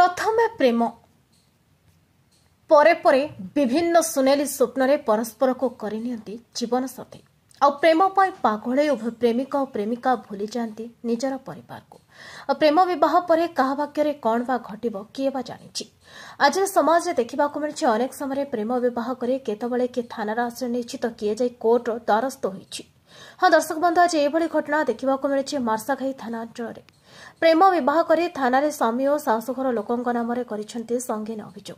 प्रथमे प्रेम परे परे विभिन्न सुनेली स्वप्न रे परस्पर को करनियंती जीवन साथी आ प्रेम पाई पागल उभय प्रेमिक और प्रेमिका भूली जाती निजर परिवार को आ प्रेम विवाह परे कहा भाग्य रे कौन बा घटिबो किए बा जानिछि। आज समाज रे देखिबा को मिलछि अनेक समय प्रेम विवाह करे केतबेले के थानार आश्रय नेछि तो किए जाई कोर्ट रो द्वारस्थ होइछि। हाँ दर्शक बंधु आज एभली घटना देखिबा को मिलछि मार्साघाई थाना अंचल रे प्रेम विवाह करे थाना स्वामी और शाशुघर लोकों नाम करिसेंति संगीन अभियोग।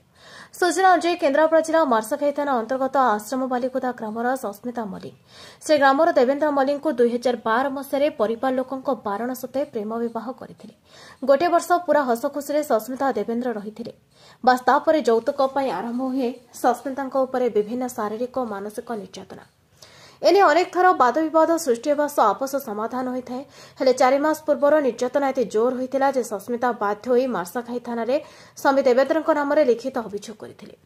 सूचना अनुसार केन्द्रापड़ा जिला मार्साघाई थाना अंतर्गत आश्रम बालिकुदा ग्रामर सस्मिता मल्लिक से ग्रामर देवेन्द्र मल्लिक को 2012 मसीह परिवार लोकों बारण सत्वे प्रेम विवाह करथिले। गोटे वर्ष पूरा हसखुशी सस्मिता देवेन्द्र रही बास्तापर यौतुक आरंभ हुए सस्मिता विभिन्न शारीरिक और मानसिक निर्यातना एने अनेक थर वाद विवाद सृष्टि होगा सह आपस समाधान होता है। हेले 4 मास पूर्वर निर्यातना एत जोर होता जे सस्मिता बाध्य होई मार्साघाई थाना स्वामी देवेन्द्र नाम लिखित अभियोग करथिले।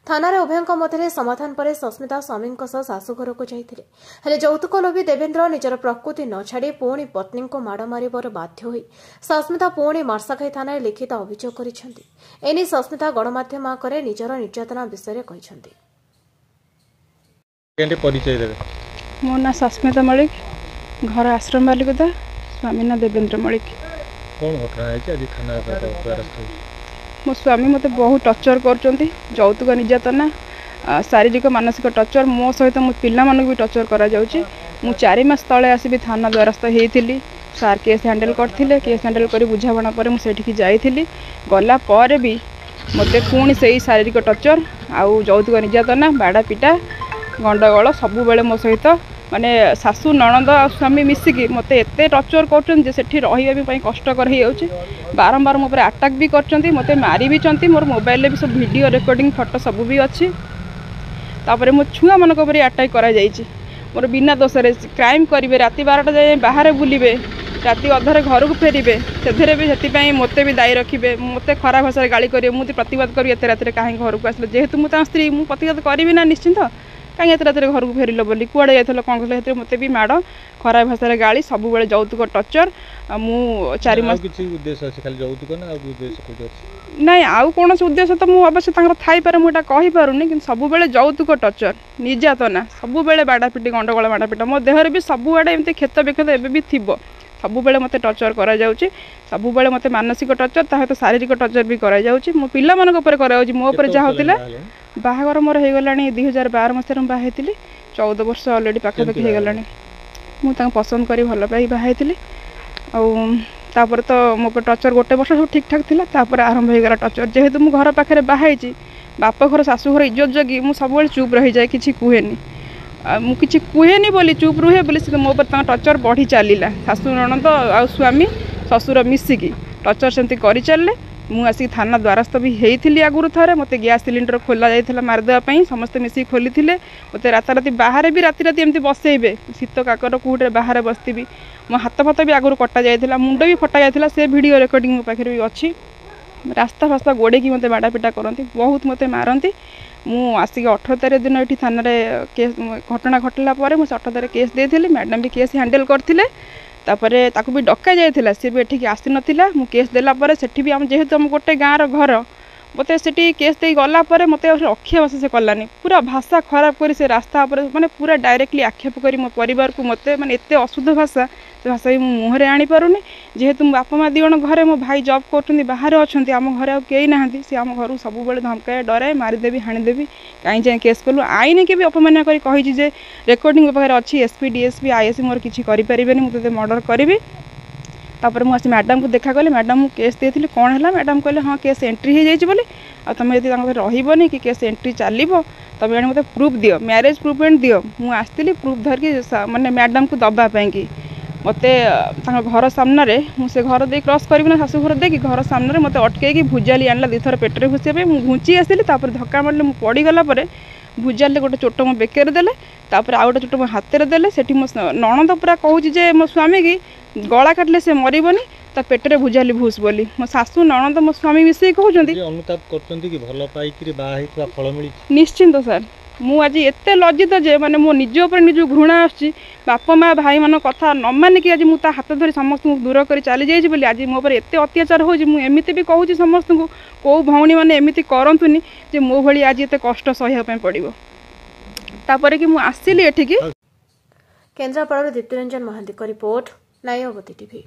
थाना उभयों मध्य समाधान पर सस्मिता स्वामी शाशुघर को जाइथिले। हेले यौतुक लोभी देवेन्द्र निजर प्रकृति न छाड़ी पुणी पत्नी को माड़ मारिबार बाध्य होई सस्मिता पुणी मार्साघाई थाना लिखित अभियोग करिसेंति। एने सस्मिता गणमाध्यम आगे निजर निर्यातना विषय कहिसेंति। मो ना सस्मिता मल्लिक घर आश्रम बालिकुदा स्वामी ना देवेन्द्र मल्लिक। कौन घटना है आज थाना मो स्वामी मते बहुत टर्चर करचंती यौतुक निर्यातना शारीरिक मानसिक टर्चर मो सहित मो पिला मानक भी टर्चर करा जाउची। मु 4 मास तले आसी थाना द्वारस्थ हेइथिली सार केस हैंडल करथिले केस हैंडल करी बुझाबणा पर मु सेठी जाइथिली गला पर भी मते पुणी सेही शारीरिक टर्चर आउ यौतुक निर्यातना बाड़ा पिटा गंडगोल सबु बेले मो सहित माने सासू नणंद आ स्वामी मिसिकी मते एते टर्चर करछन जे सेठी रहिबा भी कष्टकर हो जाउची। बारंबार मो पर अटैक भी करछंती मते मारी भी चंती मोर मोबाइल ले भी सब वीडियो रिकॉर्डिंग फोटो सब भी अछि। तापरे मो छुआ मन को पर अटैक करा जाईची मोर बिना दोष रे क्राइम करिवे राति 12टा जाय बाहर बुलिबे राति अधरे घर को फेरिबे सेधरे भी हेति पई मते भी दायी रखिबे मते खराब भाषा गाली करिवे मु प्रतिवाद करी एते राति रे काहे घर को आसले जेहेतु मु ता स्त्री मु प्रतिवाद करबी ना निश्चिंत कहीं एत रात घर को फेरिल बोली कूड़े जाइल कौन कहते मत भी माड़ खराब भाषा गाड़ी सब बेले यौतुक टर्चर मु 4 मास ना आउ कौन उद्देश्य तो मुझे अवश्य थी पारे मुझे कहीपरूनी कि सब बेले यौतुक टर्चर निर्यातना सब बेले बाड़ापिटी गंडगोल बाड़ापिटा मो देहर भी सबुआड़े एमती क्षत विक्षत एवं भी थी सब बेले मत टर्चर करा जाउची सब बेले मत मानसिक टर्चर सहित शारीरिक टर्चर भी करा जाउची मो पिला मानक ऊपर करा जाउची मो ऊपर जहा होतिला बाहागर मोर हो गलानी 2012 मसीह में बाहाइली 14 वर्ष अलरेडी पाखापाखि हो गलानी मुझे पसंद करी भल पाई बाहाइली आपर तो मो पर टर्चर गोटे वर्ष सब ठीक ठाक थिला तापर आरंभ हो गला टर्चर जेहेतु मु घर पाखे बाहाई बाप घर शाशु घर इज्जत जगी मु सब चुप रही जाए किसी कहेनी मु किसी कहेनी बोली चुप रुहे बोली से मो पर टर्चर बढ़ी चलला शाशु नणंद आ स्वामी ससुर मिसिकी टर्चर सेमती कर चलले मु आसिक थाना द्वारस्थ भी होती आगुरी थे मत गैस सिलिंडर खोल जाता मारिदेवाई समस्ते मिसिक खोली मत राताराति बाहर भी राति राति एमती बसैबे शीत काकर कूटे बाहर बसती मो हाथ फात भी आगुरी कटा जाता मुंड भी फटा जाता से वीडियो रिकॉर्डिंग मो पाखे भी अच्छी रास्ता फास्ता गोड़े मत बाड़ापिटा करती बहुत मत मारती मु आसिक 18 तारीख दिन ये थाना केस घटना घटला 18 तारीख केस देती मैडम भी केस हैंडल करते तापरे ताकू भी डका जाइथिला सी भी एठिक आसी नथिला मु केस देला परे सेठी भी हम जेहेतु हम गोटे गाँव रो घर मते सेठी केस दे गला परे मते रखिया भाषा से कलानी पूरा भाषा खराब करी से रास्ता पर माने पूरा डायरेक्टली आक्षेप करी मो परिवार को मते माने एते अशुद्ध भाषा से भाषा भी मुहरे आनी पारुनी जेहेतु बापा माँ दिजण घरे मो भाई जॉब करछंती बाहर अछंती आम घरे केही नाहंती से आम घर सब बेले धमकाए डराए मारिदेवी हाणीदेवी कहीं जाए केस कलु आईन के भी अपमान करी कही जे रेकर्डिंग पाखे अच्छी एसपी डीएसपी आईएसपी मोर किसी करें मुझे मर्डर करी तापर मुझे मैडम को देखा कले मैडम मु केस देती कौन है मैडम कहले हाँ केस एंट्री हो जाइए बोली आ तुम यदि रही कि केस एंट्री चलो तुम आने मतलब प्रूफ दियो मैरेज प्रूफ एंड दियो मुझे आसती प्रूफ धरिकी माने मैडम को दबापाई कि मत घर सामने मुझे घर दे क्रॉस करी ना शाशु घर देखी घर सामने मत अटकई भुजाली आनला 2 थर पेटर घुषिया मुझे घुंची आसली धक्का मारे मुझे पड़गला भुजाले गोटे चोट मो बेकर देले तापर आ गोटे चोट मो हाथ में देले सेठी मो नणंद पूरा कहूँ जे मो स्वामी की गला काटले से मरबनी ता पेटरे भुजाली भूस बोली मो सासू नणंद मो स्वामी मिसे कहउछंती अनुताप करछंती कि भल पाई कि बाहा हितवा फल मिली निश्चिंत सर मु आज एत लज्जित जे माने मो निज उपर निज घृणा आसुची बापा माँ भाई मान कथा न मानिक आज मुझे हाथ धरी समस्त दूर कर चली जाइए बोली आज मो पर एत अत्याचार होमती भी कहूँ समस्त को कौ भौणी मैंने एमती करतुनि जे मो भली आज एत कष्ट सह्या पड़ो तापर कि मुझे आसली एठिकी। केन्द्रापड़ा दीप्तिरंजन महांती रिपोर्ट, नयवती टीवी।